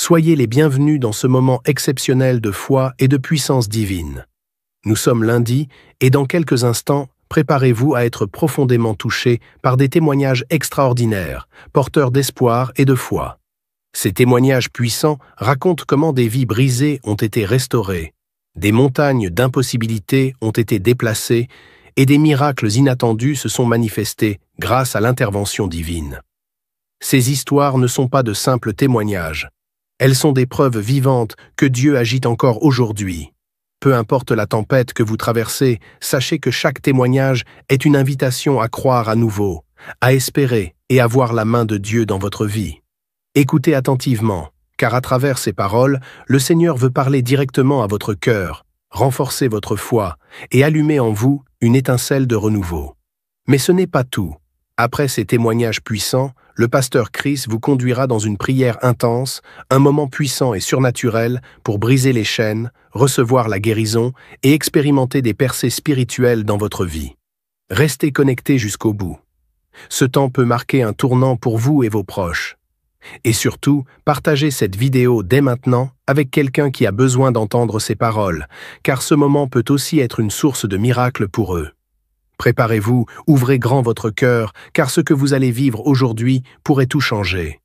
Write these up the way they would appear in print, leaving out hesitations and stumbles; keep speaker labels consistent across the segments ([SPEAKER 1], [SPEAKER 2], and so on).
[SPEAKER 1] Soyez les bienvenus dans ce moment exceptionnel de foi et de puissance divine. Nous sommes lundi et dans quelques instants, préparez-vous à être profondément touchés par des témoignages extraordinaires, porteurs d'espoir et de foi. Ces témoignages puissants racontent comment des vies brisées ont été restaurées, des montagnes d'impossibilités ont été déplacées et des miracles inattendus se sont manifestés grâce à l'intervention divine. Ces histoires ne sont pas de simples témoignages. Elles sont des preuves vivantes que Dieu agit encore aujourd'hui. Peu importe la tempête que vous traversez, sachez que chaque témoignage est une invitation à croire à nouveau, à espérer et à voir la main de Dieu dans votre vie. Écoutez attentivement, car à travers ces paroles, le Seigneur veut parler directement à votre cœur, renforcer votre foi et allumer en vous une étincelle de renouveau. Mais ce n'est pas tout. Après ces témoignages puissants, le pasteur Chris vous conduira dans une prière intense, un moment puissant et surnaturel pour briser les chaînes, recevoir la guérison et expérimenter des percées spirituelles dans votre vie. Restez connectés jusqu'au bout. Ce temps peut marquer un tournant pour vous et vos proches. Et surtout, partagez cette vidéo dès maintenant avec quelqu'un qui a besoin d'entendre ces paroles, car ce moment peut aussi être une source de miracles pour eux. Préparez-vous, ouvrez grand votre cœur, car ce que vous allez vivre aujourd'hui pourrait tout changer.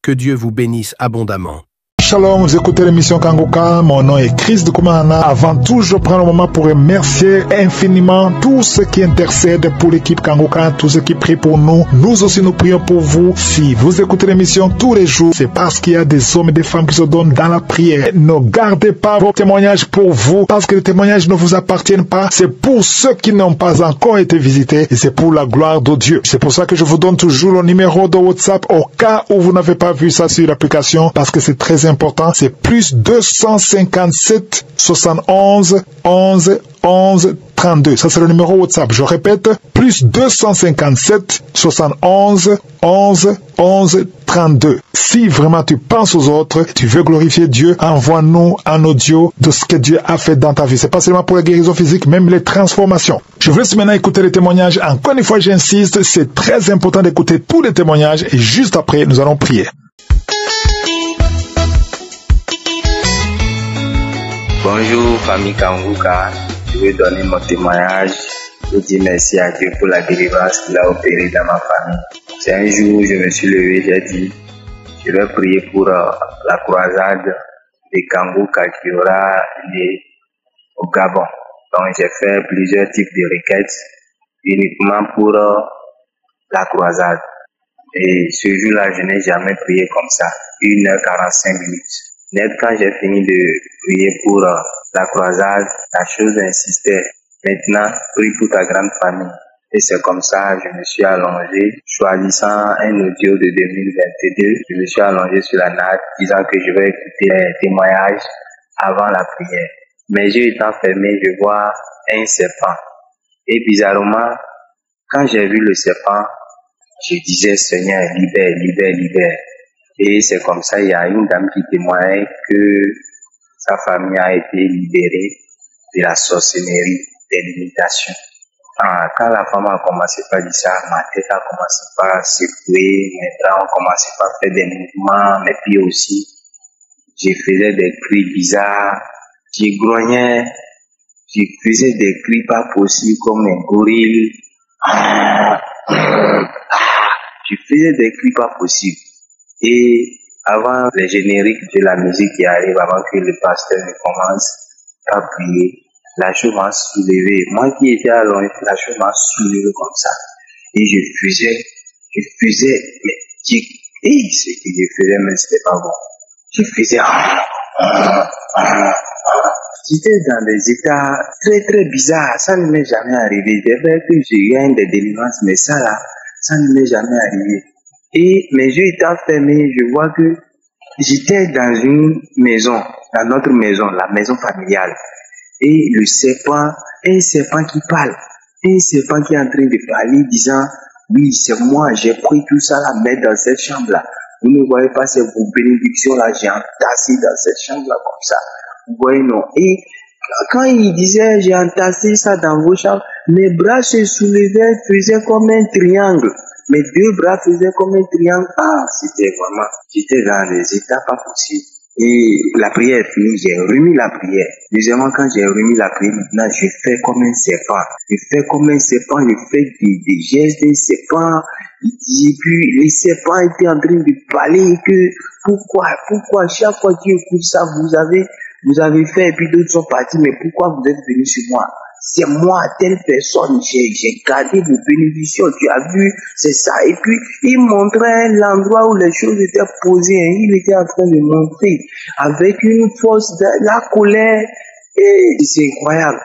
[SPEAKER 1] Que Dieu vous bénisse abondamment.
[SPEAKER 2] Shalom, vous écoutez l'émission Kanguka, mon nom est Chris de Koumana. Avant tout, je prends le moment pour remercier infiniment tous ceux qui intercèdent pour l'équipe Kanguka, tous ceux qui prient pour nous. Nous aussi, nous prions pour vous. Si vous écoutez l'émission tous les jours, c'est parce qu'il y a des hommes et des femmes qui se donnent dans la prière. Ne gardez pas vos témoignages pour vous, parce que les témoignages ne vous appartiennent pas. C'est pour ceux qui n'ont pas encore été visités et c'est pour la gloire de Dieu. C'est pour ça que je vous donne toujours le numéro de WhatsApp au cas où vous n'avez pas vu ça sur l'application, parce que c'est très important. C'est plus 257 71 11 11 32. Ça c'est le numéro WhatsApp. Je répète, plus 257 71 11 11 32. Si vraiment tu penses aux autres, tu veux glorifier Dieu, envoie-nous un audio de ce que Dieu a fait dans ta vie. C'est pas seulement pour la guérison physique, même les transformations. Je vous laisse maintenant écouter les témoignages. Encore une fois, j'insiste, c'est très important d'écouter tous les témoignages et juste après, nous allons prier.
[SPEAKER 3] Bonjour famille Kanguka, je vais donner mon témoignage et dire merci à Dieu pour la délivrance qu'il a opérée dans ma famille. C'est un jour où je me suis levé, j'ai dit, je vais prier pour la croisade de Kanguka qui aura lieu au Gabon. Donc j'ai fait plusieurs types de requêtes uniquement pour la croisade. Et ce jour-là, je n'ai jamais prié comme ça, 1h45 minutes. Net, quand j'ai fini de prier pour la croisade, la chose insistait. Maintenant, prie pour ta grande famille. Et c'est comme ça, je me suis allongé, choisissant un audio de 2022. Je me suis allongé sur la natte, disant que je vais écouter les témoignages avant la prière. Mes yeux étant fermés, je vois un serpent. Et bizarrement, quand j'ai vu le serpent, je disais, Seigneur, libère, libère, libère. Et c'est comme ça, il y a une dame qui témoigne que sa famille a été libérée de la sorcellerie, des limitations. Quand la femme a commencé par dire ça, ma tête a commencé par secouer, mes bras ont commencé par faire des mouvements, mes pieds aussi. Je faisais des cris bizarres, je grognais, je faisais des cris pas possibles comme un gorille. Je faisais des cris pas possibles. Et avant le générique de la musique qui arrive, avant que le pasteur ne commence à prier, la chose m'a soulevé. Moi qui étais allongé, la chose m'a soulevé comme ça. Et je faisais, mais ce que je faisais, mais c'était pas bon. Je faisais, j'étais dans des états très très bizarres. Ça ne m'est jamais arrivé. C'est vrai que je gagne des délivrances, mais ça là, ça ne m'est jamais arrivé. Et mes yeux étant fermés, je vois que j'étais dans une maison, dans notre maison, la maison familiale. Et le serpent, un serpent qui parle, un serpent qui est en train de parler, disant, oui, c'est moi, j'ai pris tout ça là, mettre dans cette chambre-là. Vous ne voyez pas, c'est vos bénédictions là, j'ai entassé dans cette chambre-là comme ça. Vous voyez, non. Et quand il disait, j'ai entassé ça dans vos chambres, mes bras se soulevaient, faisaient comme un triangle. Mes deux bras faisaient comme un triangle. C'était vraiment, j'étais dans des états pas possibles. Et la prière est finie, j'ai remis la prière. Deuxièmement, quand j'ai remis la prière, maintenant, je fais comme un serpent. Je fais des gestes d'un serpent. Et puis, les serpents étaient en train de parler que, pourquoi, chaque fois qu'ils écoutent ça, vous avez fait, et puis d'autres sont partis, mais pourquoi vous êtes venus sur moi? C'est moi, telle personne, j'ai gardé vos bénédictions, tu as vu, c'est ça. Et puis, il montrait l'endroit où les choses étaient posées, il était en train de montrer avec une force de la colère. Et c'est incroyable.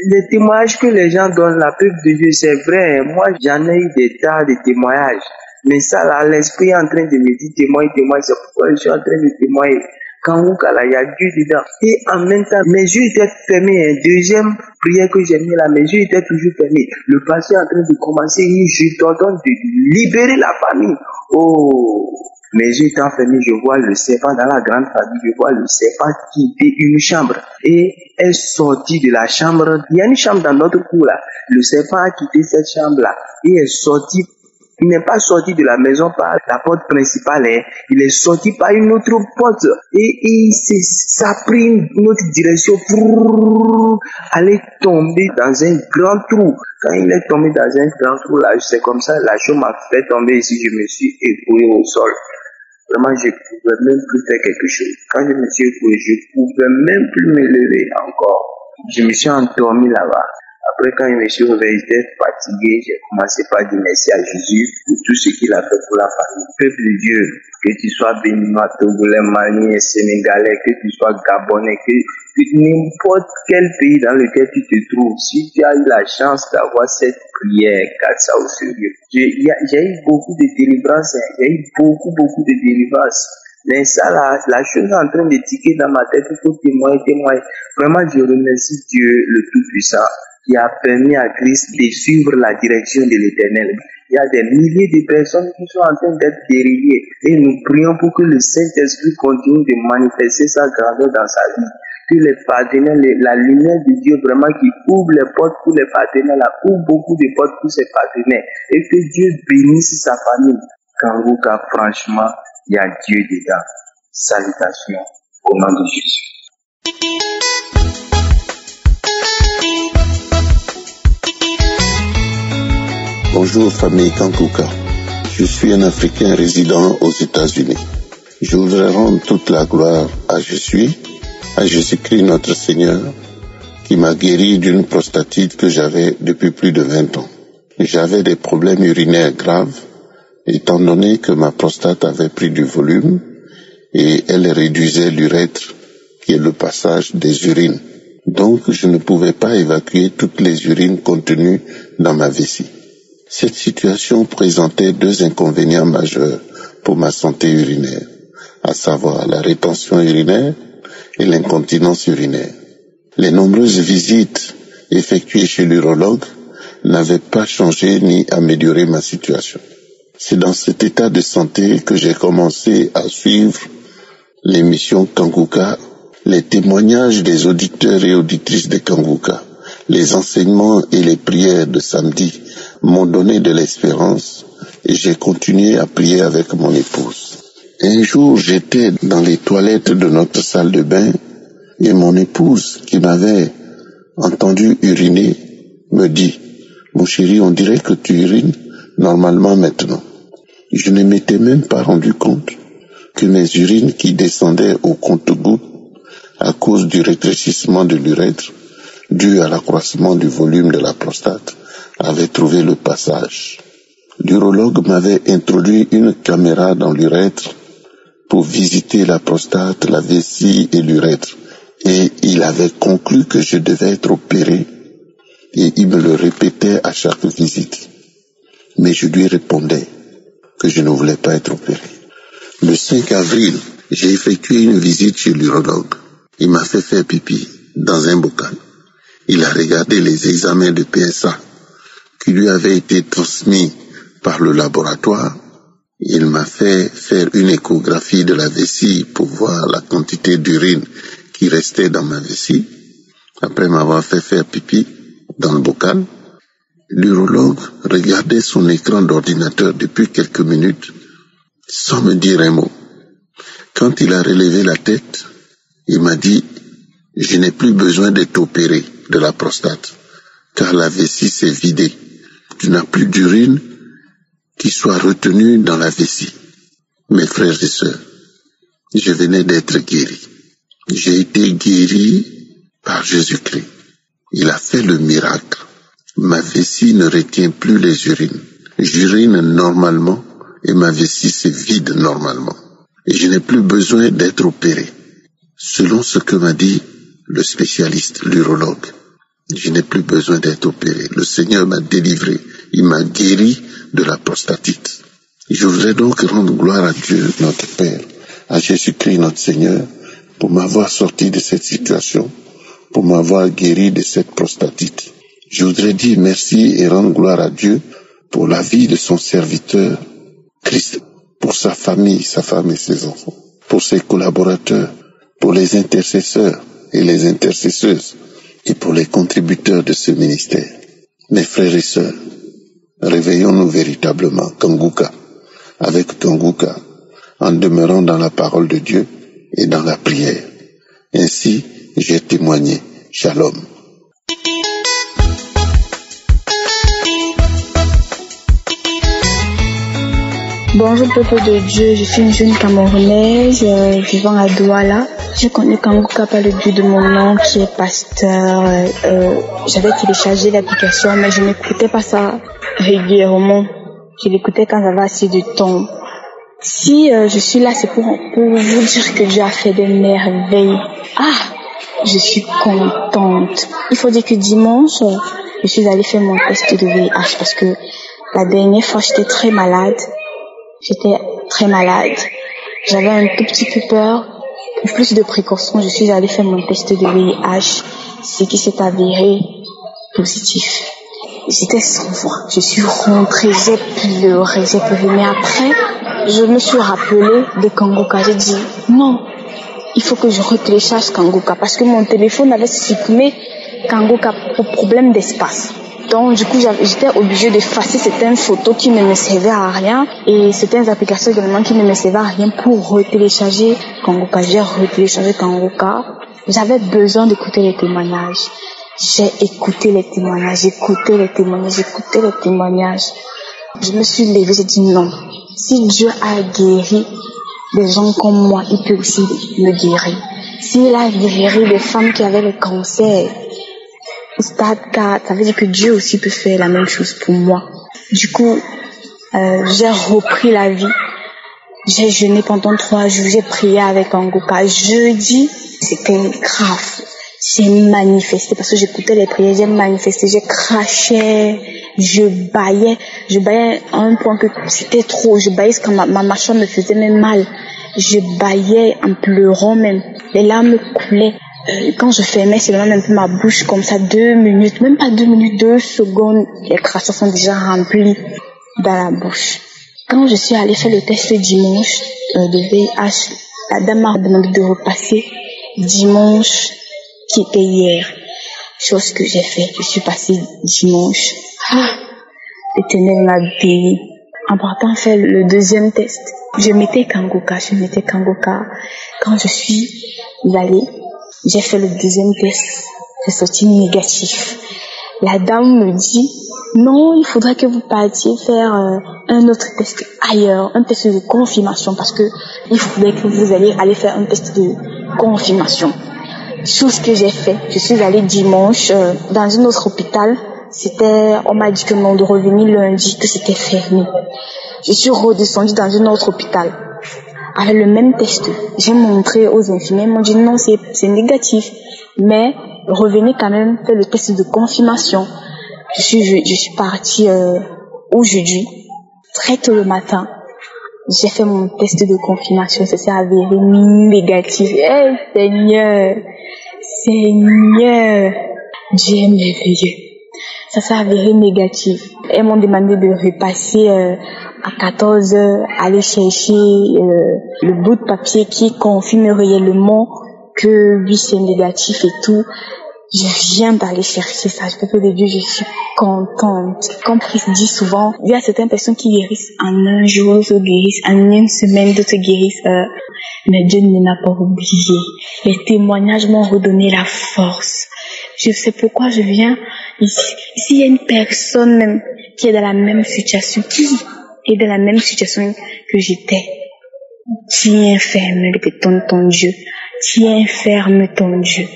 [SPEAKER 3] Les témoignages que les gens donnent, la peuple de Dieu, c'est vrai. Moi, j'en ai eu des tas de témoignages. Mais ça, là, l'esprit est en train de me dire témoigne, c'est pourquoi je suis en train de témoigner. Kanguka, là, il y a Dieu dedans. Et en même temps, mes yeux étaient fermés. Deuxième prière que j'ai mis là, mes yeux étaient toujours fermés. Le pasteur est en train de commencer, je t'ordonne de libérer la famille. Oh, mes yeux étant fermés, je vois le serpent dans la grande famille, je vois le serpent quitter une chambre et est sorti de la chambre. Il y a une chambre dans notre cour là. Le serpent a quitté cette chambre là et est sorti. Il n'est pas sorti de la maison par la porte principale, il est sorti par une autre porte et ça a pris une autre direction pour aller tomber dans un grand trou. Quand il est tombé dans un grand trou là, c'est comme ça, la chose m'a fait tomber ici, je me suis écroulé au sol. Vraiment, je ne pouvais même plus faire quelque chose. Quand je me suis écroulé, je ne pouvais même plus me lever encore. Je me suis endormi là-bas. Après, quand je me suis réveillé, j'étais fatigué, j'ai commencé par dire merci à Jésus pour tout ce qu'il a fait pour la famille. Peuple de Dieu, que tu sois béninois, togolais, malien, sénégalais, que tu sois gabonais, que n'importe quel pays dans lequel tu te trouves, si tu as eu la chance d'avoir cette prière, garde ça au sérieux. J'ai eu beaucoup de délivrance, j'ai eu beaucoup de délivrance. Mais ça, la chose est en train de tiquer dans ma tête, il faut témoigner. Vraiment, je remercie Dieu, le Tout-Puissant, qui a permis à Christ de suivre la direction de l'Éternel. Il y a des milliers de personnes qui sont en train d'être dérivées. Et nous prions pour que le Saint-Esprit continue de manifester sa grandeur dans sa vie. Que les partenaires, la lumière de Dieu vraiment qui ouvre les portes pour les partenaires, là, ouvre beaucoup de portes pour ses partenaires. Et que Dieu bénisse sa famille. Kanguka, franchement, il y a Dieu dedans. Salutations au nom de Jésus.
[SPEAKER 4] Bonjour famille Kanguka, je suis un Africain résident aux États-Unis. Je voudrais rendre toute la gloire à Jésus-Christ notre Seigneur, qui m'a guéri d'une prostatite que j'avais depuis plus de 20 ans. J'avais des problèmes urinaires graves, étant donné que ma prostate avait pris du volume et elle réduisait l'urètre, qui est le passage des urines. Donc je ne pouvais pas évacuer toutes les urines contenues dans ma vessie. Cette situation présentait deux inconvénients majeurs pour ma santé urinaire, à savoir la rétention urinaire et l'incontinence urinaire. Les nombreuses visites effectuées chez l'urologue n'avaient pas changé ni amélioré ma situation. C'est dans cet état de santé que j'ai commencé à suivre l'émission Kanguka, les témoignages des auditeurs et auditrices de Kanguka, les enseignements et les prières de samedi m'ont donné de l'espérance et j'ai continué à prier avec mon épouse. Un jour, j'étais dans les toilettes de notre salle de bain et mon épouse, qui m'avait entendu uriner, me dit « Mon chéri, on dirait que tu urines normalement maintenant. » Je ne m'étais même pas rendu compte que mes urines qui descendaient au compte-gouttes à cause du rétrécissement de l'urètre dû à l'accroissement du volume de la prostate avaient trouvé le passage. L'urologue m'avait introduit une caméra dans l'urètre pour visiter la prostate, la vessie et l'urètre, et il avait conclu que je devais être opéré, et il me le répétait à chaque visite. Mais je lui répondais que je ne voulais pas être opéré. Le 5 avril, j'ai effectué une visite chez l'urologue. Il m'a fait faire pipi dans un bocal. Il a regardé les examens de PSA qui lui avaient été transmis par le laboratoire. Il m'a fait faire une échographie de la vessie pour voir la quantité d'urine qui restait dans ma vessie. Après m'avoir fait faire pipi dans le bocal, l'urologue regardait son écran d'ordinateur depuis quelques minutes sans me dire un mot. Quand il a relevé la tête, il m'a dit, je n'ai plus besoin d'être opéré de la prostate, car la vessie s'est vidée. Tu n'as plus d'urine qui soit retenue dans la vessie. Mes frères et sœurs, je venais d'être guéri. J'ai été guéri par Jésus-Christ. Il a fait le miracle. Ma vessie ne retient plus les urines. J'urine normalement et ma vessie se vide normalement. Et je n'ai plus besoin d'être opéré. Selon ce que m'a dit le spécialiste, l'urologue, je n'ai plus besoin d'être opéré. Le Seigneur m'a délivré. Il m'a guéri de la prostatite. Je voudrais donc rendre gloire à Dieu, notre Père, à Jésus-Christ, notre Seigneur, pour m'avoir sorti de cette situation, pour m'avoir guéri de cette prostatite. Je voudrais dire merci et rendre gloire à Dieu pour la vie de son serviteur, Christ, pour sa famille, sa femme et ses enfants, pour ses collaborateurs, pour les intercesseurs et les intercesseuses, et pour les contributeurs de ce ministère. Mes frères et sœurs, réveillons-nous véritablement, Kanguka, avec Kanguka, en demeurant dans la parole de Dieu et dans la prière. Ainsi, j'ai témoigné. Shalom.
[SPEAKER 5] Bonjour peuple de Dieu, je suis une jeune Camerounaise vivant à Douala. J'ai connu Kanguka par le biais de mon oncle qui est pasteur. J'avais téléchargé l'application mais je n'écoutais pas ça régulièrement. Je l'écoutais quand j'avais assez de temps. Si je suis là, c'est pour vous dire que Dieu a fait des merveilles. Je suis contente. Il faut dire que dimanche, je suis allée faire mon test de VIH parce que la dernière fois, j'étais très malade. J'avais un tout petit peu peur. Pour plus de précautions, je suis allée faire mon test de VIH, ce qui s'est avéré positif. J'étais sans voix. Je suis rentrée, j'ai pleuré. Mais après, je me suis rappelée de Kanguka. J'ai dit, non, il faut que je retélécharge Kanguka parce que mon téléphone avait supprimé Kanguka pour problème d'espace. Donc, du coup, j'étais obligée d'effacer certaines photos qui ne me servaient à rien et certaines applications également qui ne me servaient à rien pour retélécharger Kanguka. J'ai retéléchargé Kanguka. J'avais besoin d'écouter les témoignages. J'ai écouté les témoignages, j'écoutais les témoignages. Je me suis levée, j'ai dit non. Si Dieu a guéri des gens comme moi, il peut aussi me guérir. S'il a guéri des femmes qui avaient le cancer, stade 4, ça veut dire que Dieu aussi peut faire la même chose pour moi. Du coup, j'ai repris la vie. J'ai jeûné pendant 3 jours, j'ai prié avec Kanguka. Jeudi, c'était grave. J'ai manifesté parce que j'écoutais les prières, j'ai manifesté, j'ai craché, je baillais à un point que c'était trop, je baillais quand ma mâchoire me faisait même mal. Je baillais en pleurant même, les larmes coulaient. Quand je fermais seulement un peu ma bouche comme ça, 2 minutes, même pas 2 minutes, 2 secondes, les crachats sont déjà remplis dans la bouche. Quand je suis allée faire le test dimanche de VIH, la dame m'a demandé de repasser dimanche, qui était hier. Chose que j'ai fait, je suis passée dimanche. L'Éternel m'a béni. En partant faire le deuxième test, je mettais Kanguka. Quand je suis allée, j'ai fait le deuxième test, j'ai sorti négatif. La dame me dit, non, il faudrait que vous partiez faire un autre test ailleurs, un test de confirmation, parce que il faudrait que vous alliez aller faire un test de confirmation. Chose que j'ai fait, je suis allée dimanche dans un autre hôpital. On m'a dit que non, de revenir lundi, que c'était fermé. Je suis redescendue dans un autre hôpital avec le même test. J'ai montré aux infirmiers, ils m'ont dit non, c'est négatif, mais revenez quand même faire le test de confirmation. Je suis partie aujourd'hui, très tôt le matin. J'ai fait mon test de confirmation, ça s'est avéré négatif. Seigneur, Dieu est merveilleux. Ça s'est avéré négatif. Elles m'ont demandé de repasser à 14h, aller chercher le bout de papier qui confirme réellement que oui, c'est négatif et tout. Je viens d'aller chercher ça. Peuple de Dieu, je suis contente. Comme Christ dit souvent, il y a certaines personnes qui guérissent en un jour, d'autres guérissent en une semaine, d'autres guérissent. Mais Dieu ne m'a pas oublié. Les témoignages m'ont redonné la force. Je sais pourquoi je viens ici. S'il y a une personne même qui est dans la même situation, qui est dans la même situation que j'étais, tiens ferme ton Dieu. Tiens ferme ton Dieu.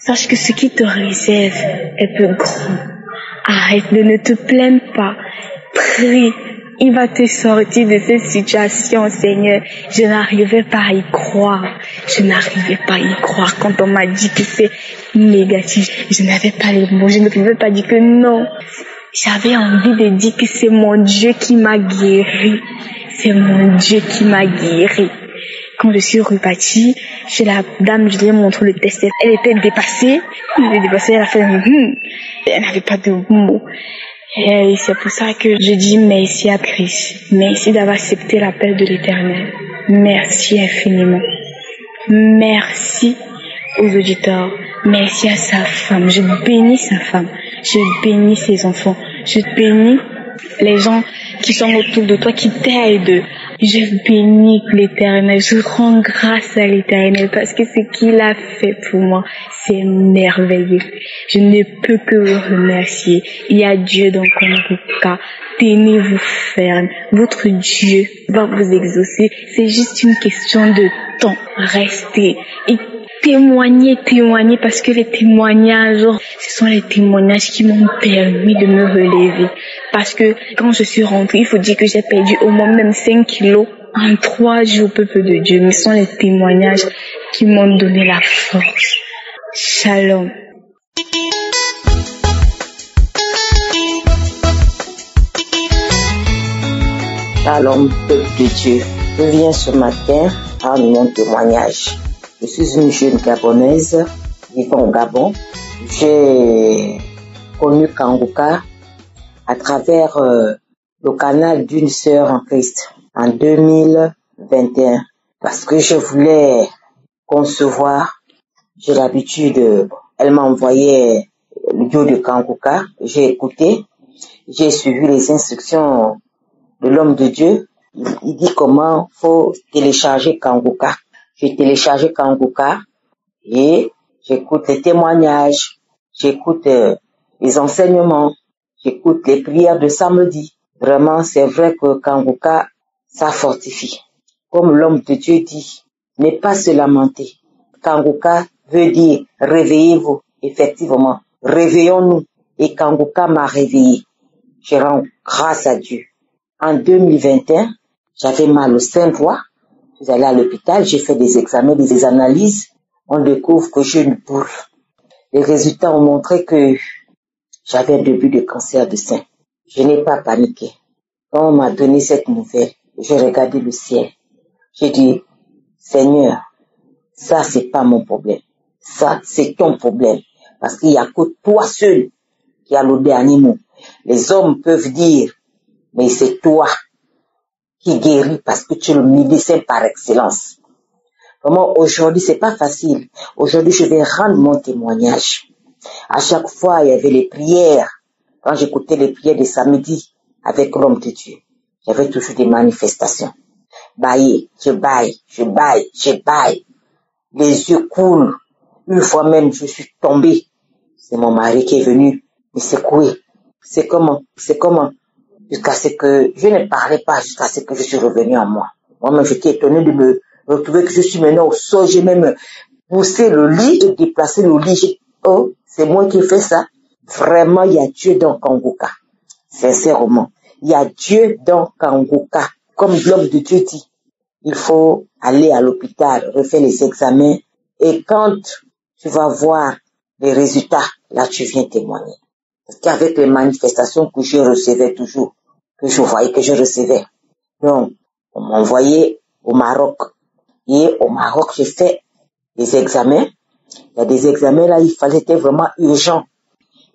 [SPEAKER 5] Sache que ce qui te réserve est peu grand. Arrête de ne te plaindre pas. Prie. Il va te sortir de cette situation, Seigneur. Je n'arrivais pas à y croire. Je n'arrivais pas à y croire quand on m'a dit que c'est négatif. Je n'avais pas les mots. Je ne pouvais pas dire que non. J'avais envie de dire que c'est mon Dieu qui m'a guéri. C'est mon Dieu qui m'a guéri. Quand je suis repartie, chez la dame, je lui ai montré le test. Elle était dépassée. Elle a fait elle n'avait pas de mots. Et c'est pour ça que je dis merci à Christ. Merci d'avoir accepté l'appel de l'Éternel. Merci infiniment. Merci aux auditeurs. Merci à sa femme. Je bénis sa femme. Je bénis ses enfants. Je bénis les gens qui sont autour de toi, qui t'aident. Je bénis l'Éternel, je rends grâce à l'Éternel parce que ce qu'il a fait pour moi, c'est merveilleux. Je ne peux que vous remercier. Il y a Dieu dans Kanguka. Tenez-vous ferme. Votre Dieu va vous exaucer. C'est juste une question de temps. Restez et témoignez parce que les témoignages, ce sont les témoignages qui m'ont permis de me relever. Parce que quand je suis rentrée, il faut dire que j'ai perdu au moins même 5 kilos en 3 jours, peuple de Dieu. Mais ce sont les témoignages qui m'ont donné la force. Shalom.
[SPEAKER 6] Shalom, peuple de Dieu. Je viens ce matin à mon témoignage. Je suis une jeune Gabonaise vivant au Gabon. J'ai connu Kanguka à travers le canal d'une sœur en Christ en 2021 parce que je voulais concevoir. J'ai l'habitude, elle m'a envoyé l'audio de Kanguka, j'ai écouté, j'ai suivi les instructions de l'homme de Dieu. Il dit comment faut télécharger Kanguka. J'ai téléchargé Kanguka et j'écoute les témoignages, j'écoute les enseignements, j'écoute les prières de samedi. Vraiment, c'est vrai que Kanguka, ça fortifie. Comme l'homme de Dieu dit, ne pas se lamenter. Kanguka veut dire réveillez-vous. Effectivement, réveillons-nous. Et Kanguka m'a réveillé. Je rends grâce à Dieu. En 2021, j'avais mal au sein droit. Je suis allée à l'hôpital, j'ai fait des examens, des analyses. On découvre que j'ai une boule. Les résultats ont montré que j'avais un début de cancer de sein. Je n'ai pas paniqué. Quand on m'a donné cette nouvelle, j'ai regardé le ciel. J'ai dit, Seigneur, ça c'est pas mon problème. Ça c'est ton problème. Parce qu'il n'y a que toi seul qui as le dernier mot. Les hommes peuvent dire, mais c'est toi qui guérit parce que tu es le médecin par excellence. Vraiment, aujourd'hui, c'est pas facile. Aujourd'hui, je vais rendre mon témoignage. À chaque fois, il y avait les prières. Quand j'écoutais les prières de samedi avec l'homme de Dieu, il y avait toujours des manifestations. Bailler, je baille. Les yeux coulent. Une fois même, je suis tombée. C'est mon mari qui est venu me secouer. C'est comment? Jusqu'à ce que je ne parlais pas, jusqu'à ce que je suis revenue en moi. Moi-même, j'étais étonnée de me retrouver que je suis maintenant au sol. J'ai même poussé le lit, j'ai déplacé le lit. Oh, c'est moi qui ai fait ça. Vraiment, il y a Dieu dans Kanguka. Sincèrement, il y a Dieu dans Kanguka. Comme l'homme de Dieu dit, il faut aller à l'hôpital, refaire les examens. Et quand tu vas voir les résultats, là, tu viens témoigner. Parce qu'avec les manifestations que je recevais toujours, que je voyais, que je recevais. Donc, on m'a envoyé au Maroc. Et au Maroc, j'ai fait des examens. Il y a des examens là, c'était vraiment urgent.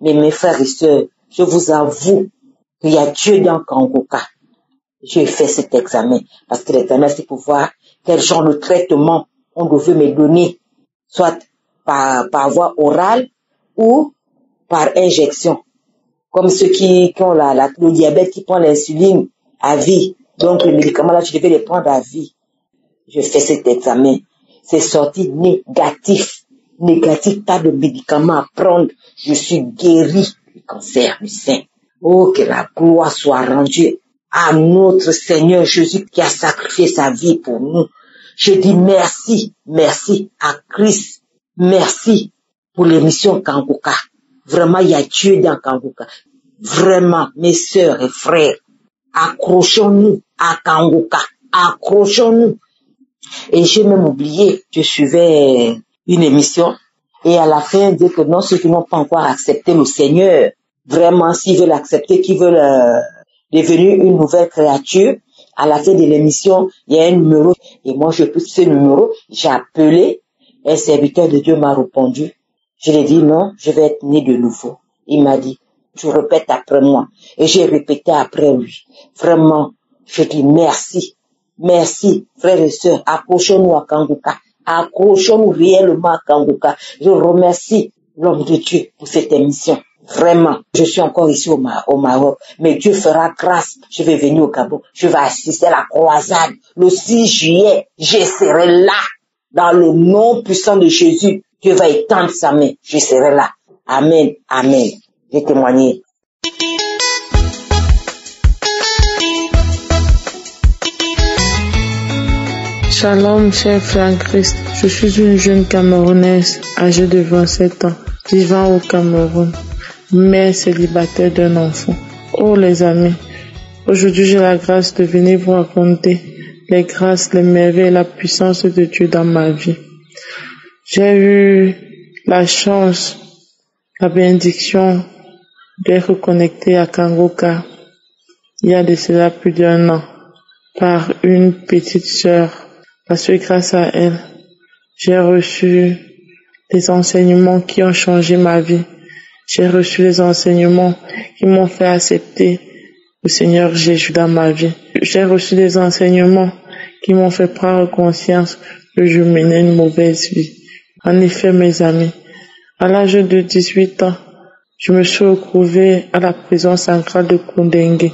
[SPEAKER 6] Mais mes frères et sœurs, je vous avoue qu'il y a Dieu dans Kanguka. J'ai fait cet examen. Parce que l'examen, c'est pour voir quel genre de traitement on devait me donner. Soit par voie orale, ou par injection, comme ceux qui ont le diabète, qui prennent l'insuline à vie. Donc, les médicaments là, je devais les prendre à vie. Je fais cet examen. C'est sorti négatif. Négatif, pas de médicaments à prendre. Je suis guéri du cancer du sein. Oh, que la gloire soit rendue à notre Seigneur Jésus qui a sacrifié sa vie pour nous. Je dis merci, merci à Christ. Merci pour l'émission Kanguka. Vraiment, il y a Dieu dans Kanguka. Vraiment, mes sœurs et frères, accrochons-nous à Kanguka. Accrochons-nous. Et j'ai même oublié, je suivais une émission et à la fin, il dit que non, ceux qui n'ont pas encore accepté le Seigneur, vraiment, s'ils veulent l'accepter, qui veulent devenir une nouvelle créature, à la fin de l'émission, il y a un numéro. Et moi, je pousse ce numéro, j'ai appelé, un serviteur de Dieu m'a répondu. Je lui ai dit non, je vais être né de nouveau. Il m'a dit, tu répètes après moi. Et j'ai répété après lui. Vraiment, je dis merci. Merci, frères et sœurs, accrochons-nous à Kanguka. Accrochons-nous réellement à Kanguka. Je remercie l'homme de Dieu pour cette émission. Vraiment, je suis encore ici au Maroc, mais Dieu fera grâce. Je vais venir au Gabon. Je vais assister à la croisade. Le 6 juillet, je serai là. Dans le nom puissant de Jésus, Dieu va étendre sa main. Je serai là. Amen, amen. J'ai témoigné.
[SPEAKER 7] Shalom, cher frère en Christ. Je suis une jeune Camerounaise âgée de 27 ans, vivant au Cameroun, mère célibataire d'un enfant. Oh les amis, aujourd'hui j'ai la grâce de venir vous raconter les grâces, les merveilles et la puissance de Dieu dans ma vie. J'ai eu la chance, la bénédiction d'être connectée à Kanguka il y a de cela plus d'1 an par une petite sœur. Parce que grâce à elle, j'ai reçu des enseignements qui ont changé ma vie. J'ai reçu des enseignements qui m'ont fait accepter le Seigneur Jésus dans ma vie. J'ai reçu des enseignements qui m'ont fait prendre conscience que je menais une mauvaise vie. En effet, mes amis, à l'âge de 18 ans, je me suis retrouvée à la prison centrale de Koundéngué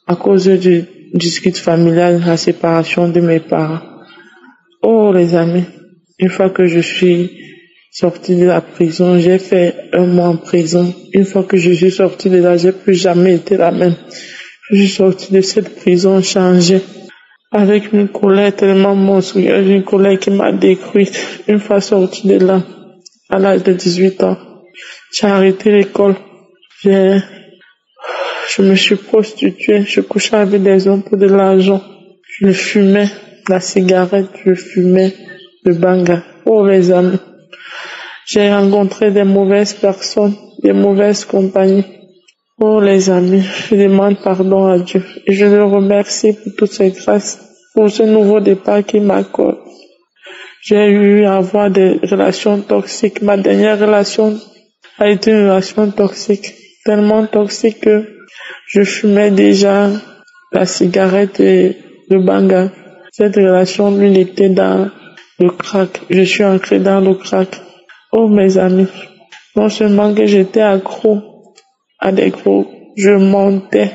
[SPEAKER 7] à cause du dispute familial, la séparation de mes parents. Oh les amis, une fois que je suis sortie de la prison, j'ai fait 1 mois en prison. Une fois que je suis sortie de là, j'ai plus jamais été la même. Je suis sortie de cette prison changée, avec une colère tellement monstrueuse, une colère qui m'a détruite. Une fois sortie de là, à l'âge de 18 ans, j'ai arrêté l'école. Je me suis prostituée, je couchais avec des hommes pour de l'argent. Je fumais la cigarette, je fumais le banga. Oh les amis, j'ai rencontré des mauvaises personnes, des mauvaises compagnies. Oh les amis, je demande pardon à Dieu et je le remercie pour toutes ses grâces, pour ce nouveau départ qu'il m'accorde. J'ai eu à avoir des relations toxiques. Ma dernière relation a été une relation toxique, tellement toxique que je fumais déjà la cigarette et le banga. Cette relation, lui, était dans le crack. Je suis entrée dans le crack. Oh, mes amis, non seulement que j'étais accro à des gros, je montais.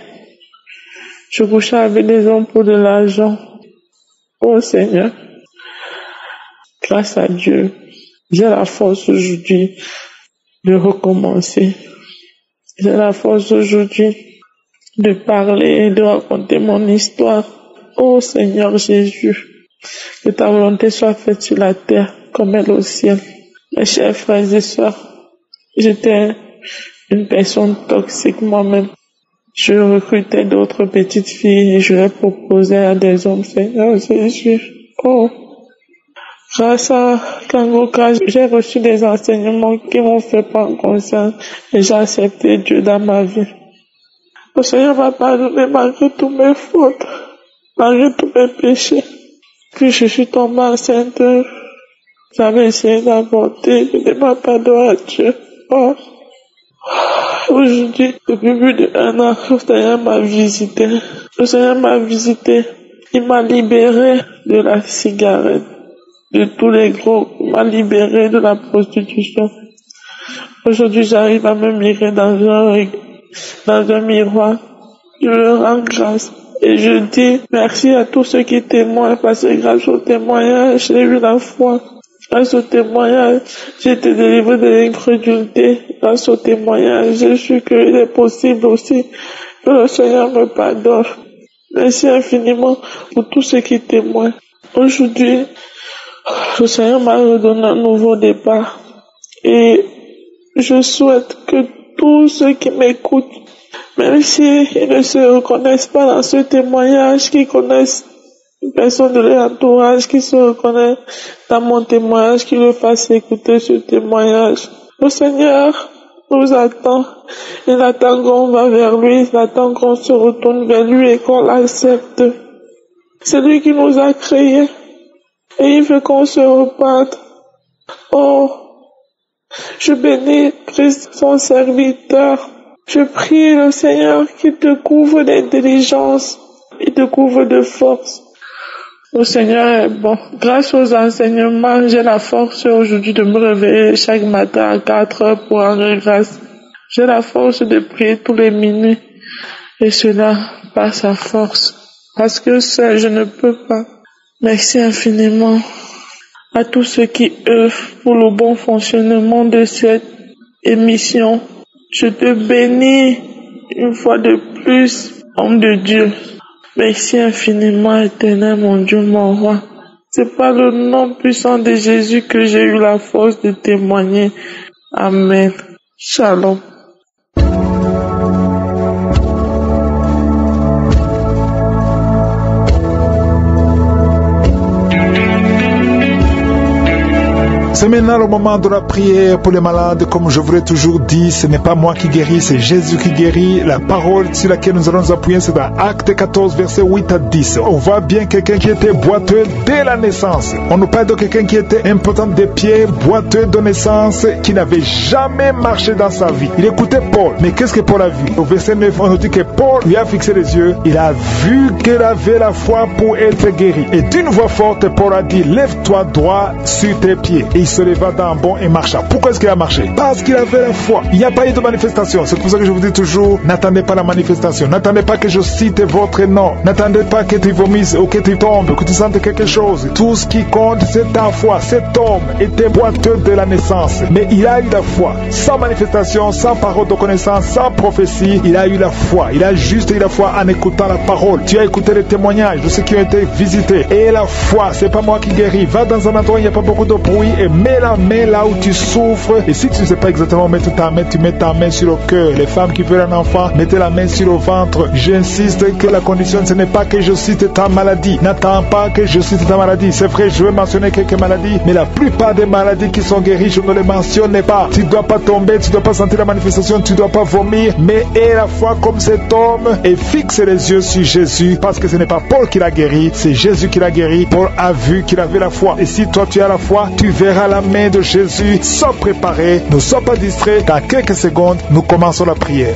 [SPEAKER 7] Je couchais avec des hommes pour de l'argent. Oh, Seigneur, grâce à Dieu, j'ai la force aujourd'hui de recommencer. J'ai la force aujourd'hui de parler, de raconter mon histoire. Oh Seigneur Jésus, que ta volonté soit faite sur la terre comme elle au ciel. Mes chers frères et sœurs, j'étais une personne toxique moi-même. Je recrutais d'autres petites filles et je les proposais à des hommes. Seigneur Jésus, oh, grâce à Kanguka, j'ai reçu des enseignements qui m'ont fait prendre conscience et j'ai accepté Dieu dans ma vie. Le Seigneur m'a pardonné malgré tous mes fautes, malgré tous mes péchés. Puis je suis tombée enceinte. J'avais essayé d'avorter, je demande pardon à Dieu. Oh. Aujourd'hui, depuis plus d'1 an, le Seigneur m'a visité. Le Seigneur m'a visité. Il m'a libéré de la cigarette, de tous les gros. Il m'a libéré de la prostitution. Aujourd'hui, j'arrive à me mirer dans un miroir. Je leur rends grâce. Et je dis merci à tous ceux qui témoignent, parce que grâce au témoignage, j'ai eu la foi. Grâce au témoignage, j'ai été délivré de l'incrédulité. Grâce au témoignage, j'ai su qu'il est possible aussi que le Seigneur me pardonne. Merci infiniment pour tous ceux qui témoignent. Aujourd'hui, le Seigneur m'a redonné un nouveau départ. Et je souhaite que tous ceux qui m'écoutent, même s'ils ne se reconnaissent pas dans ce témoignage, qui connaissent une personne de leur entourage, qui se reconnaissent dans mon témoignage, qui le fassent écouter ce témoignage. Le Seigneur nous attend. Il attend qu'on va vers lui, il attend qu'on se retourne vers lui et qu'on l'accepte. C'est lui qui nous a créés et il veut qu'on se reparte. Oh, je bénis Christ, son serviteur. Je prie le Seigneur qu'il te couvre d'intelligence et te couvre de force. Le Seigneur est bon. Grâce aux enseignements, j'ai la force aujourd'hui de me réveiller chaque matin à 4 heures pour rendre grâce. J'ai la force de prier tous les minutes. Et cela par sa force. Parce que seul, je ne peux pas. Merci infiniment à tous ceux qui œuvrent pour le bon fonctionnement de cette émission. Je te bénis une fois de plus, homme de Dieu. Merci infiniment, éternel, mon Dieu, mon roi. C'est par le nom puissant de Jésus que j'ai eu la force de témoigner. Amen. Shalom.
[SPEAKER 2] C'est maintenant le moment de la prière pour les malades. Comme je vous l'ai toujours dit, ce n'est pas moi qui guéris, c'est Jésus qui guérit. La parole sur laquelle nous allons nous appuyer, c'est dans Acte 14, versets 8 à 10. On voit bien quelqu'un qui était boiteux dès la naissance. On nous parle de quelqu'un qui était impotent des pieds, boiteux de naissance, qui n'avait jamais marché dans sa vie. Il écoutait Paul. Mais qu'est-ce que Paul a vu? Au verset 9, on nous dit que Paul lui a fixé les yeux. Il a vu qu'il avait la foi pour être guéri. Et d'une voix forte, Paul a dit, lève-toi droit sur tes pieds. Et il se leva d'un bond et marcha. Pourquoi est-ce qu'il a marché? Parce qu'il avait la foi. Il n'y a pas eu de manifestation. C'est pour ça que je vous dis toujours, n'attendez pas la manifestation. N'attendez pas que je cite votre nom. N'attendez pas que tu vomisses ou que tu tombes, que tu sentes quelque chose. Tout ce qui compte, c'est ta foi. Cet homme était boiteux de la naissance. Mais il a eu la foi. Sans manifestation, sans parole de connaissance, sans prophétie, il a eu la foi. Il a juste eu la foi en écoutant la parole. Tu as écouté les témoignages de ceux qui ont été visités. Et la foi, c'est pas moi qui guéris. Va dans un endroit où il n'y a pas beaucoup de bruit et mets la main là où tu souffres. Et si tu ne sais pas exactement mettre ta main, tu mets ta main sur le cœur. Les femmes qui veulent un enfant, mettez la main sur le ventre. J'insiste que la condition, ce n'est pas que je cite ta maladie. N'attends pas que je cite ta maladie. C'est vrai, je vais mentionner quelques maladies, mais la plupart des maladies qui sont guéries, je ne les mentionne pas. Tu ne dois pas tomber, tu ne dois pas sentir la manifestation, tu ne dois pas vomir, mais aie la foi comme cet homme et fixe les yeux sur Jésus, parce que ce n'est pas Paul qui l'a guéri, c'est Jésus qui l'a guéri. Paul a vu qu'il avait la foi. Et si toi tu as la foi, tu verras la main de Jésus. Sois préparé, ne sois pas distrait. Dans quelques secondes, nous commençons la prière.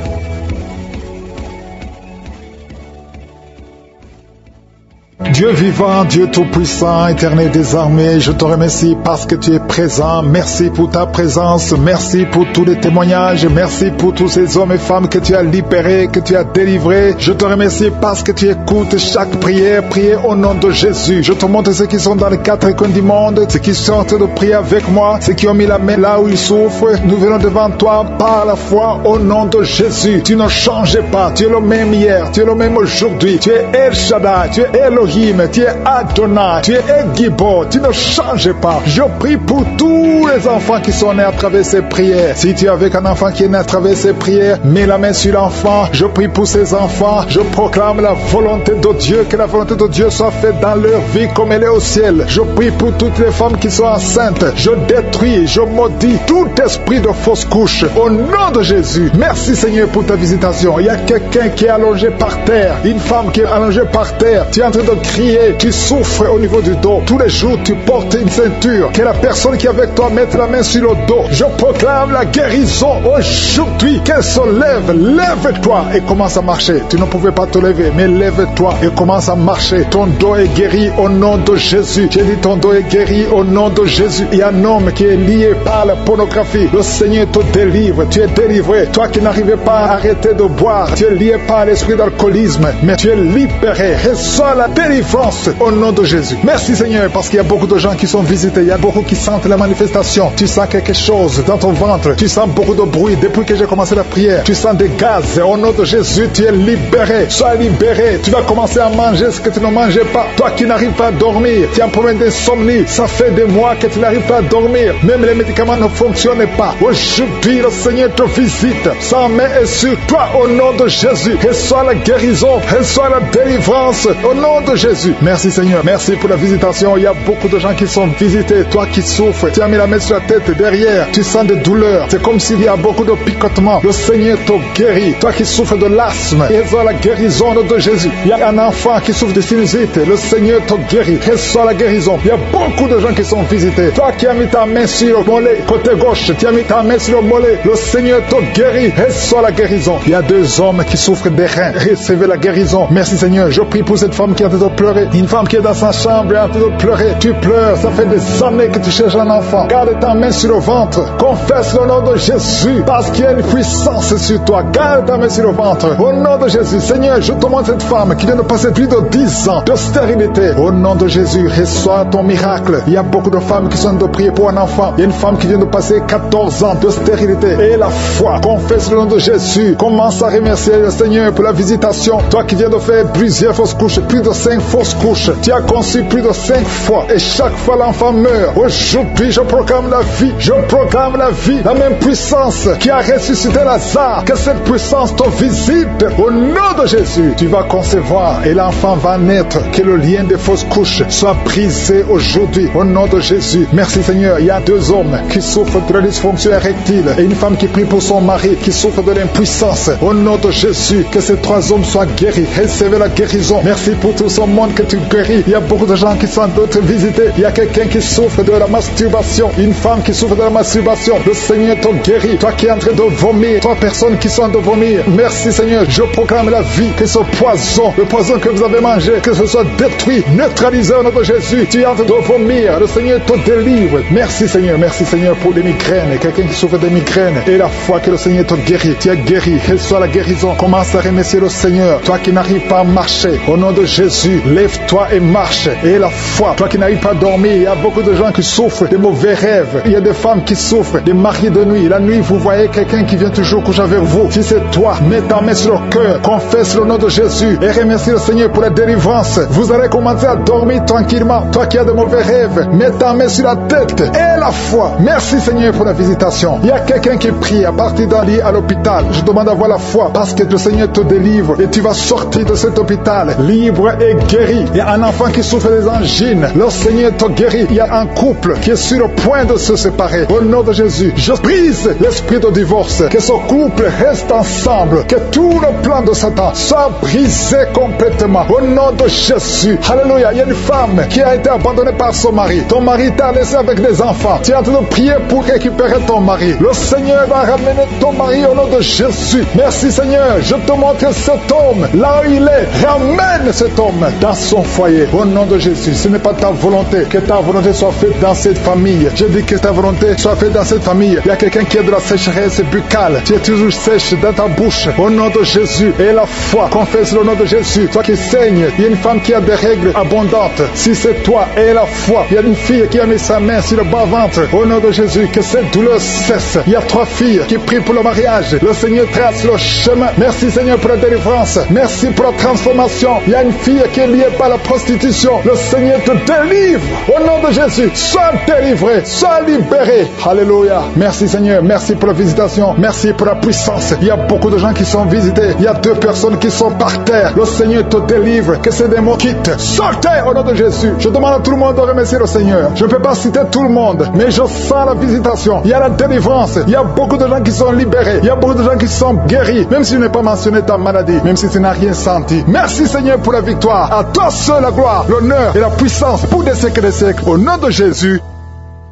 [SPEAKER 2] Dieu vivant, Dieu tout-puissant, éternel des armées, je te remercie parce que tu es présent. Merci pour ta présence, merci pour tous les témoignages, merci pour tous ces hommes et femmes que tu as libérés, que tu as délivrés. Je te remercie parce que tu écoutes chaque prière, prière au nom de Jésus. Je te montre ceux qui sont dans les 4 coins du monde, ceux qui sont en train de prier avec moi, ceux qui ont mis la main là où ils souffrent. Nous venons devant toi par la foi au nom de Jésus. Tu ne changes pas, tu es le même hier, tu es le même aujourd'hui. Tu es El Shaddai, tu es Elohim, tu es Adonai, tu es El Gibor, tu ne changes pas. Je prie pour tous les enfants qui sont nés à travers ces prières. Si tu es avec un enfant qui est né à travers ces prières, mets la main sur l'enfant. Je prie pour ces enfants. Je proclame la volonté de Dieu, que la volonté de Dieu soit faite dans leur vie comme elle est au ciel. Je prie pour toutes les femmes qui sont enceintes. Je détruis, je maudis tout esprit de fausse couche au nom de Jésus. Merci Seigneur pour ta visitation. Il y a quelqu'un qui est allongé par terre, une femme qui est allongée par terre. Tu es en train de crier meurtrier, tu souffres au niveau du dos. Tous les jours, tu portes une ceinture. Que la personne qui est avec toi mette la main sur le dos. Je proclame la guérison aujourd'hui. Qu'elle se lève. Lève-toi et commence à marcher. Tu ne pouvais pas te lever, mais lève-toi et commence à marcher. Ton dos est guéri au nom de Jésus. J'ai dit ton dos est guéri au nom de Jésus. Il y a un homme qui est lié par la pornographie. Le Seigneur te délivre. Tu es délivré. Toi qui n'arrivais pas à arrêter de boire, tu es lié par l'esprit d'alcoolisme, mais tu es libéré. Reçois la délivrance au nom de Jésus. Merci Seigneur, parce qu'il y a beaucoup de gens qui sont visités. Il y a beaucoup qui sentent la manifestation. Tu sens quelque chose dans ton ventre. Tu sens beaucoup de bruit. Depuis que j'ai commencé la prière, tu sens des gaz. Au nom de Jésus, tu es libéré. Sois libéré. Tu vas commencer à manger ce que tu ne mangeais pas. Toi qui n'arrives pas à dormir, tu as un problème d'insomnie. Ça fait des mois que tu n'arrives pas à dormir. Même les médicaments ne fonctionnent pas. Aujourd'hui, le Seigneur te visite. Sa main est sur toi au nom de Jésus. Reçois la guérison. Reçois la délivrance au nom de Jésus. Merci Seigneur. Merci pour la visitation. Il y a beaucoup de gens qui sont visités. Toi qui souffres, tu as mis la main sur la tête derrière. Tu sens des douleurs. C'est comme s'il y a beaucoup de picotements. Le Seigneur te guérit. Toi qui souffres de l'asthme, reçois la guérison de Jésus. Il y a un enfant qui souffre de sinusite. Le Seigneur te guérit. Reçois la guérison. Il y a beaucoup de gens qui sont visités. Toi qui as mis ta main sur le mollet, côté gauche, tu as mis ta main sur le mollet. Le Seigneur te guérit. Reçois la guérison. Il y a 2 hommes qui souffrent des reins. Recevez la guérison. Merci Seigneur. Je prie pour cette femme qui est en train de pleurer. Une femme qui est dans sa chambre et en train de pleurer. Tu pleures. Ça fait des années que tu cherches un enfant. Garde ta main sur le ventre. Confesse le nom de Jésus. Parce qu'il y a une puissance sur toi. Garde ta main sur le ventre. Au nom de Jésus. Seigneur, je te montre cette femme qui vient de passer plus de 10 ans de stérilité. Au nom de Jésus, reçois ton miracle. Il y a beaucoup de femmes qui sont de prier pour un enfant. Il y a une femme qui vient de passer 14 ans de stérilité. Et la foi. Confesse le nom de Jésus. Commence à remercier le Seigneur pour la visitation. Toi qui viens de faire plusieurs fausses couches, plus de 5 fausses couches. Tu as conçu plus de 5 fois. Et chaque fois l'enfant meurt. Aujourd'hui, je proclame la vie. Je proclame la vie. La même puissance qui a ressuscité Lazare. Que cette puissance te visite. Au nom de Jésus, tu vas concevoir et l'enfant va naître. Que le lien des fausses couches soit brisé aujourd'hui. Au nom de Jésus. Merci Seigneur. Il y a 2 hommes qui souffrent de la dysfonction érectile et une femme qui prie pour son mari qui souffre de l'impuissance. Au nom de Jésus, que ces 3 hommes soient guéris. Recevez la guérison. Merci pour tout ce monde que tu guéris. Il y a beaucoup de gens qui sont d'autres visités. Il y a quelqu'un qui souffre de la masturbation. Une femme qui souffre de la masturbation. Le Seigneur te guérit. Toi qui es en train de vomir. 3 personnes qui sont en train de vomir. Merci Seigneur. Je proclame la vie. Que ce poison, le poison que vous avez mangé, que ce soit détruit, neutralisé au nom de Jésus. Tu es en train de vomir. Le Seigneur te délivre. Merci Seigneur. Merci Seigneur pour les migraines. Quelqu'un qui souffre de migraines. Et la foi que le Seigneur te guérit. Tu es guéri. Reçois la guérison. Commence à remercier le Seigneur. Toi qui n'arrives pas à marcher. Au nom de Jésus, lève-toi et marche. Et la foi. Toi qui n'arrives pas à dormir. Il y a beaucoup de gens qui souffrent de mauvais rêves. Il y a des femmes qui souffrent des maris de nuit. La nuit, vous voyez quelqu'un qui vient toujours coucher avec vous. Si c'est toi, mets ta main sur le cœur. Confesse le nom de Jésus. Et remercie le Seigneur pour la délivrance. Vous allez commencer à dormir tranquillement. Toi qui as de mauvais rêves, mets ta main sur la tête. Et la foi. Merci Seigneur pour la visitation. Il y a quelqu'un qui prie à partir d'un lit à l'hôpital. Je demande à voir la foi parce que le Seigneur te délivre. Et tu vas sortir de cet hôpital libre et guéri. Il y a un enfant qui souffre des angines. Le Seigneur te guérit. Il y a un couple qui est sur le point de se séparer. Au nom de Jésus, je brise l'esprit de divorce. Que ce couple reste ensemble. Que tout le plan de Satan soit brisé complètement. Au nom de Jésus. Alléluia. Il y a une femme qui a été abandonnée par son mari. Ton mari t'a laissé avec des enfants. Tu es en train de prier pour récupérer ton mari. Le Seigneur va ramener ton mari au nom de Jésus. Merci Seigneur. Je te montre cet homme. Là où il est, ramène cet homme dans son foyer. Au nom de Jésus. Ce n'est pas ta volonté. Que ta volonté soit faite dans cette famille. Je dis que ta volonté soit faite dans cette famille. Il y a quelqu'un qui a de la sécheresse buccale. Tu es toujours sèche dans ta bouche. Au nom de Jésus. Et la foi. Confesse le nom de Jésus. Toi qui saignes. Il y a une femme qui a des règles abondantes. Si c'est toi, et la foi. Il y a une fille qui a mis sa main sur le bas-ventre. Au nom de Jésus. Que cette douleur cesse. Il y a 3 filles qui prient pour le mariage. Le Seigneur trace le chemin. Merci Seigneur pour la délivrance. Merci pour la transformation. Il y a une fille qui est liée par la prostitution. Le Seigneur te délivre. Au nom de Jésus. Sois délivré. Sois libéré. Alléluia. Merci Seigneur. Merci pour la visitation. Merci pour la puissance. Il y a beaucoup de gens qui sont visités. Il y a 2 personnes qui sont par terre. Le Seigneur te délivre. Que ces démons quittent. Sortez au nom de Jésus. Je demande à tout le monde de remercier le Seigneur. Je ne peux pas citer tout le monde, mais je sens la visitation. Il y a la délivrance. Il y a beaucoup de gens qui sont libérés. Il y a beaucoup de gens qui sont guéris. Même si je n'ai pas mentionné ta maladie, même si tu n'as rien senti. Merci Seigneur pour la victoire. À toi seul la gloire, l'honneur et la puissance pour des siècles et des siècles. Au nom de Jésus.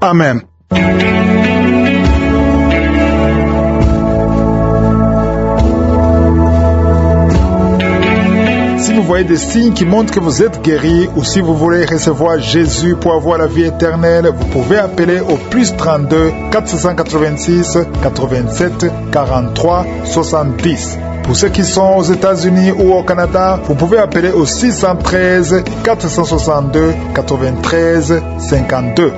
[SPEAKER 2] Amen. Si vous voyez des signes qui montrent que vous êtes guéri ou si vous voulez recevoir Jésus pour avoir la vie éternelle, vous pouvez appeler au plus 32 486 87 43 70. Pour ceux qui sont aux États-Unis ou au Canada, vous pouvez appeler au 613 462 93 52.